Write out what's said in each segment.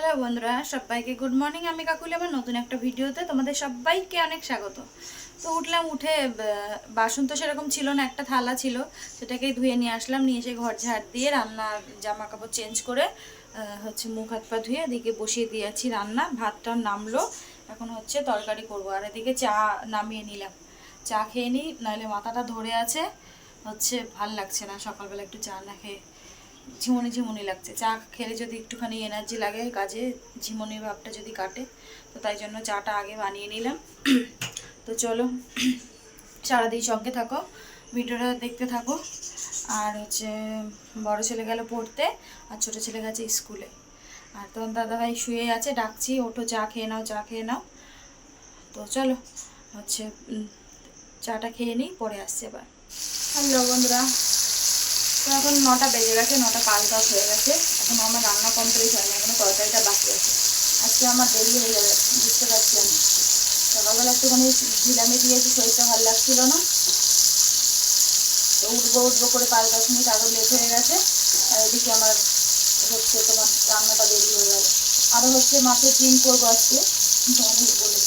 Hello বন্ধুরা, সবাইকে good morning. আমি কাকুলি আমার নতুন একটা ভিডিওতে তোমাদের সবাইকে অনেক স্বাগত। তো উঠলাম, উঠে বাসন তো সেরকম ছিল না, একটা থালা ছিল, সেটাকেই ধুয়ে নিয়ে আসলাম। নিয়ে এসে ঘর ঝাড় দিয়ে রান্নার জামা কাপড় চেঞ্জ করে হচ্ছে মুখ হাত পা ধুয়ে এদিকে বসিয়ে দিয়েছি রান্না। ভাতটা নামলো, এখন হচ্ছে তরকারি করবো। আর এদিকে চা নামিয়ে নিলাম, চা খেয়ে নিই, নাহলে মাথাটা ধরে আছে, হচ্ছে ভাল লাগছে না সকালবেলা একটু চা না খেয়ে। ঝিমুনি ঝিমুনি লাগছে, চা খেলে যদি একটুখানি এনার্জি লাগে কাজে, ঝিমুনির ভাবটা যদি কাটে, তো তাই জন্য চাটা আগে বানিয়ে নিলাম। তো চলো সারাদিন সঙ্গে থাকো, ভিডিওটা দেখতে থাকো। আর হচ্ছে বড় ছেলে গেল পড়তে, আর ছোটো ছেলে গেছে স্কুলে। আর তোমার দাদাভাই শুয়ে আছে, ডাকছি ওঠো চা খেয়ে নাও, চা খেয়ে নাও। তো চলো হচ্ছে চাটা খেয়ে নিই, পরে আসছে এবার। হ্যালো বন্ধুরা, তো এখন 9টা বেজে গেছে, 9টা 5-10 হয়ে গেছে। এখন আমার রান্না কমপ্লিট হয়নি, এখনো তরকারিটা বাকি আছে। আজকে আমার দেরি হয়ে যাবে, বুঝতে পারছি আমি। সকালবেলা একটুখানি ঢিলামি দিয়েছি, শরীরটা ভালো লাগছিল না, তো উঠবো উঠবো করে 5-10 মিনিট আরও লেট হয়ে গেছে। আর এদিকে আমার হচ্ছে তোমার রান্নাটা দেরি হয়ে গেল। আরও হচ্ছে মাছের ডিম করবো আজকে, তোমাদের বলে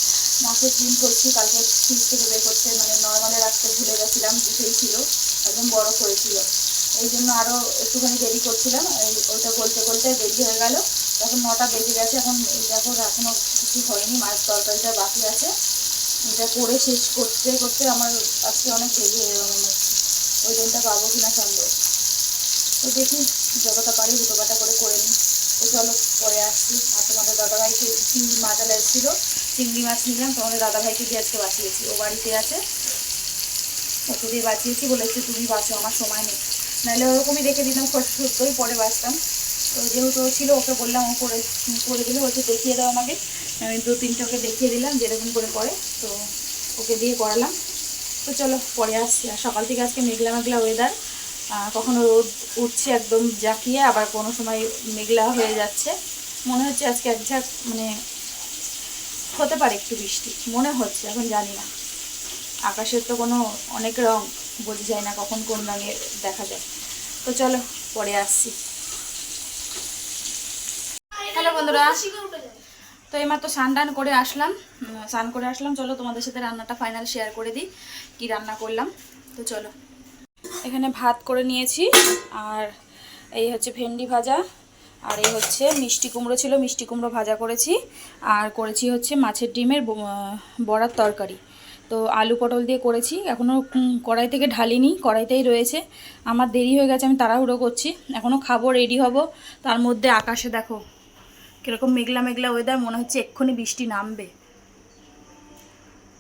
মাছের ডিম করছি। কালকে ফ্রিজ থেকে বের করতে মানে নর্মালে রাখতে ভুলে গেছিলাম, দুটোই ছিল, একদম বড় করেছিল, এই জন্য আরও একটুখানি দেরি করছিলাম। ওইটা গলতে গলতে দেরি হয়ে গেল। তখন 9টা বেজে গেছে। এখন এই দেখো এখনও কিছু হয়নি, মাছ তরকারিটা বাকি আছে। এটা করে শেষ করতে করতে আমার আজকে অনেক দেরি হয়ে যাবে মনে হচ্ছে। ওই দিনটা পাবো কিনা সন্দেহ। তো দেখি যতটা পারি হুটোপাটা করে নিই। তো চলো পরে আসছি। আর তোমাদের দাদাভাইকে চিংড়ি মাছালা এসেছিল, চিংড়ি মাছ নিলাম। তোমাদের দাদাভাইকে দিয়ে আজকে বাঁচিয়েছি, ও বাড়িতে আছে, ওকে দিয়ে বাঁচিয়েছি। বলেছে তুমি বাঁচো, আমার সময় নেই, নাহলে ওরকমই রেখে দিতাম সত্যই, পরে বাঁচতাম। তো যেহেতু ও ছিল, ওকে বললাম, ও করে দিলে, বলছে দেখিয়ে দাও আমাকে। আমি 2-3টে ওকে দেখিয়ে দিলাম যেরকম করে করে, তো ওকে দিয়ে করালাম। তো চলো পরে আসছি। আর সকাল থেকে আজকে মেঘলা মেঘলা ওয়েদার, কখনো রোদ উঠছে একদম জাঁকিয়ে, আবার কোনো সময় মেঘলা হয়ে যাচ্ছে। মনে হচ্ছে আজকে একঝাঁক মানে হতে পারে একটু বৃষ্টি, মনে হচ্ছে, এখন জানি না। আকাশের তো কোনো অনেক রং, বোঝা যায় না কখন কোন রঙে দেখা যায়। তো চলো পরে আসছি। হ্যালো বন্ধুরা, তো এইমাত্র স্নান করে আসলাম, চলো তোমাদের সাথে রান্নাটা ফাইনাল শেয়ার করে দিই, কি রান্না করলাম। তো চলো, এখানে ভাত করে নিয়েছি, আর এই হচ্ছে ভেন্ডি ভাজা, আর এই হচ্ছে মিষ্টি কুমড়ো ছিল, মিষ্টি কুমড়ো ভাজা করেছি, আর করেছি হচ্ছে মাছের ডিমের বড়ার তরকারি। তো আলু পটল দিয়ে করেছি, এখনও কড়াই থেকে ঢালিনি, কড়াইতেই রয়েছে। আমার দেরি হয়ে গেছে, আমি তাড়াহুড়ো করছি, এখনও খাবো, রেডি হব। তার মধ্যে আকাশে দেখো কীরকম মেঘলা মেঘলা ওয়েদার, মনে হচ্ছে এক্ষুনি বৃষ্টি নামবে।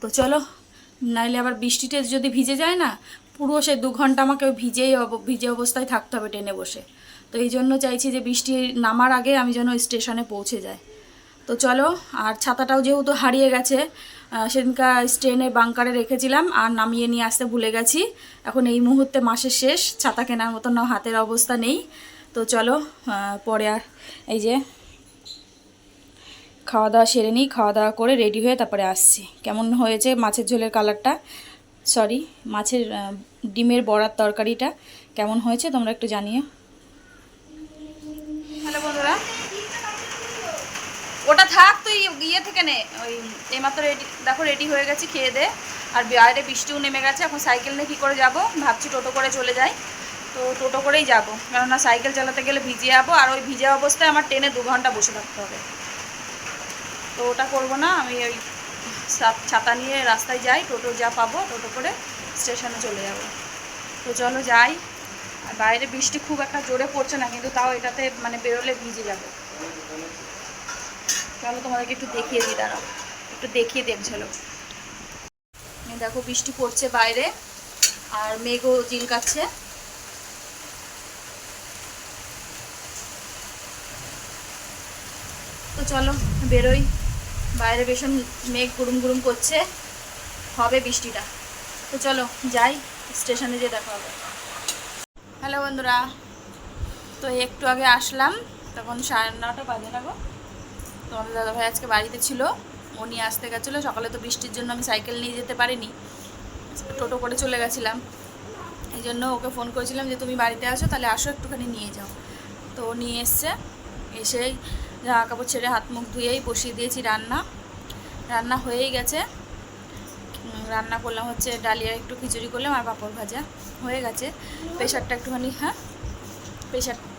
তো চলো, নাইলে আবার বৃষ্টিতে যদি ভিজে যায় না, পুরো সে 2 ঘন্টা আমাকে ভিজে অবস্থায় থাকতে হবে ট্রেনে বসে। তো এই জন্য চাইছি যে বৃষ্টি নামার আগে আমি যেন স্টেশনে পৌঁছে যাই। তো চলো, আর ছাতাটাও যেহেতু হারিয়ে গেছে, সেদিনকার ট্রেনে বাংকারে রেখেছিলাম, আর নামিয়ে নিয়ে আসতে ভুলে গেছি। এখন এই মুহূর্তে মাসের শেষ, ছাতা কেনার মতো না হাতের অবস্থা নেই। তো চলো পরে আর এই যে খাওয়া দাওয়া সেরে নিই, খাওয়া দাওয়া করে রেডি হয়ে তারপরে আসছি। কেমন হয়েছে মাছের ঝোলের কালারটা, সরি মাছের ডিমের বড়ার তরকারিটা কেমন হয়েছে তোমরা একটু জানিও। হ্যালো বন্ধুরা, ওটা থাক, তুই ইয়ে থেকে নে, ওই এইমাত্র রেডি, দেখো রেডি হয়ে গেছি খেয়ে দে। আর বাইরে বৃষ্টিও নেমে গেছে, এখন সাইকেল নিয়ে কী করে যাব, ভাবছি টোটো করে চলে যাই। তো টোটো করেই যাব, কেননা সাইকেল চালাতে গেলে ভিজে যাবো, আর ওই ভিজে অবস্থায় আমার ট্রেনে 2 ঘন্টা বসে থাকতে হবে। তো ওটা করবো না, আমি ওই ছাতা নিয়ে রাস্তায় যাই, টোটো যা পাবো টোটো করে স্টেশনে চলে যাব। তো চলো যাই। আর বাইরে বৃষ্টি খুব একটা জোরে পড়ছে না, কিন্তু তাও এটাতে মানে বেরোলে ভিজে যাবে। চলো তোমাদেরকে একটু দেখিয়ে দিই, দাঁড়াও একটু দেখিয়ে দেখছিল। দেখো বৃষ্টি পড়ছে বাইরে, আর মেঘও জিলকাচ্ছে। তো চলো বেরোই, বাইরে ভীষণ মেঘ গুড়ুম গুড়ুম করছে, হবে বৃষ্টিটা। তো চলো যাই, স্টেশনে যেয়ে দেখা হবে। হ্যালো বন্ধুরা, তো একটু আগে আসলাম, তখন 9:30 বাজে না গো। তো আমাদের দাদাভাই আজকে বাড়িতে ছিল, ও নিয়ে আসতে গেছিলো। সকালে তো বৃষ্টির জন্য আমি সাইকেল নিয়ে যেতে পারিনি, টোটো করে চলে গেছিলাম। এই জন্য ওকে ফোন করেছিলাম যে তুমি বাড়িতে আসো, তাহলে আসো একটুখানি নিয়ে যাও। তো ও নিয়ে এসছে, এসেই জামা কাপড় ছেড়ে হাত মুখ ধুয়েই বসিয়ে দিয়েছি রান্না। রান্না হয়েই গেছে। রান্না করলাম হচ্ছে ডালিয়ার একটু খিচুড়ি করলাম আর পাঁপড় ভাজা হয়ে গেছে। প্রেশারটা একটুখানি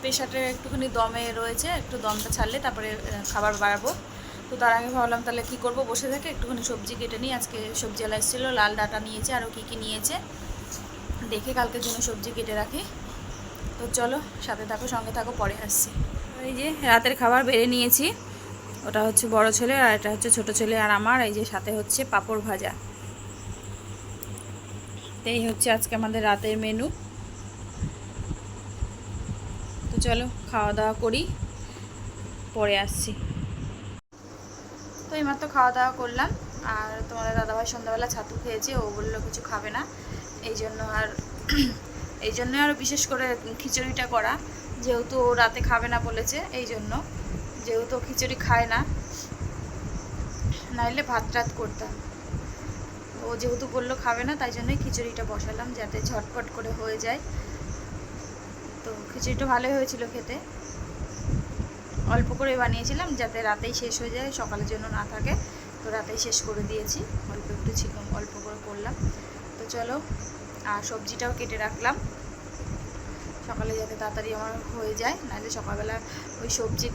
প্রেশারটা একটুখানি দমে রয়েছে, একটু দমটা ছাড়লে তারপরে খাবার বাড়াবো। তো তার আগে ভাবলাম তাহলে কী করবো, বসে থেকে একটুখানি সবজি কেটে নিই। আজকে সবজিওয়ালা এসেছিলো, লাল ডাঁটা নিয়েছে, আরও কী নিয়েছে দেখে কালকের জন্য সবজি কেটে রাখি। তো চলো সাথে থাকো, সঙ্গে থাকো, পরে আসছি। এই যে রাতের খাবার বেড়ে নিয়েছি, ওটা হচ্ছে বড় ছেলে আর এটা হচ্ছে ছোট ছেলে আর আমার। এই যে সাথে হচ্ছে পাঁপড় ভাজা। এই হচ্ছে আজকে আমাদের রাতের মেনু। তো চলো খাওয়া দাওয়া করি, পরে আসছি। তো এইমাত্র খাওয়া দাওয়া করলাম, আর তোমাদের দাদাভাই সন্ধ্যাবেলা ছাতু খেয়েছে, ও বললো কিছু খাবে না, এই জন্য আরও বিশেষ করে খিচুড়িটা করা, যেহেতু ও রাতে খাবে না বলেছে, এই জন্য, যেহেতু খিচুড়ি খায় না, নাইলে ভাত টাত করতাম। ও যেহেতু বললো খাবে না, তাই জন্যই খিচুড়িটা বসালাম যাতে ঝটপট করে হয়ে যায়। তো খিচুড়িটা ভালোই হয়েছিল খেতে, অল্প করে বানিয়েছিলাম যাতে রাতেই শেষ হয়ে যায়, সকালের জন্য না থাকে। তো রাতেই শেষ করে দিয়েছি, অল্প একটু ছিল, অল্প করে করলাম। তো চলো, আর সবজিটাও কেটে রাখলাম সকালে যাতে তাড়াতাড়ি আমার হয়ে যায়, নাহলে সকালবেলা ওই সবজি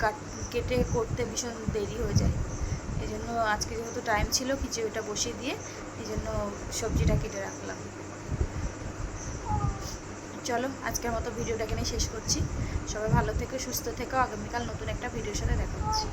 কেটে করতে ভীষণ দেরি হয়ে যায়। এই জন্য আজকে যেহেতু টাইম ছিল, খিচুড়িটা বসিয়ে দিয়ে এই জন্য সবজিটা কেটে রাখলাম। চলো আজকের মতো ভিডিওটাকে নিয়ে শেষ করছি। সবাই ভালো থেকো, সুস্থ থেকো। আগামীকাল নতুন একটা ভিডিওর সাথে দেখা হচ্ছে।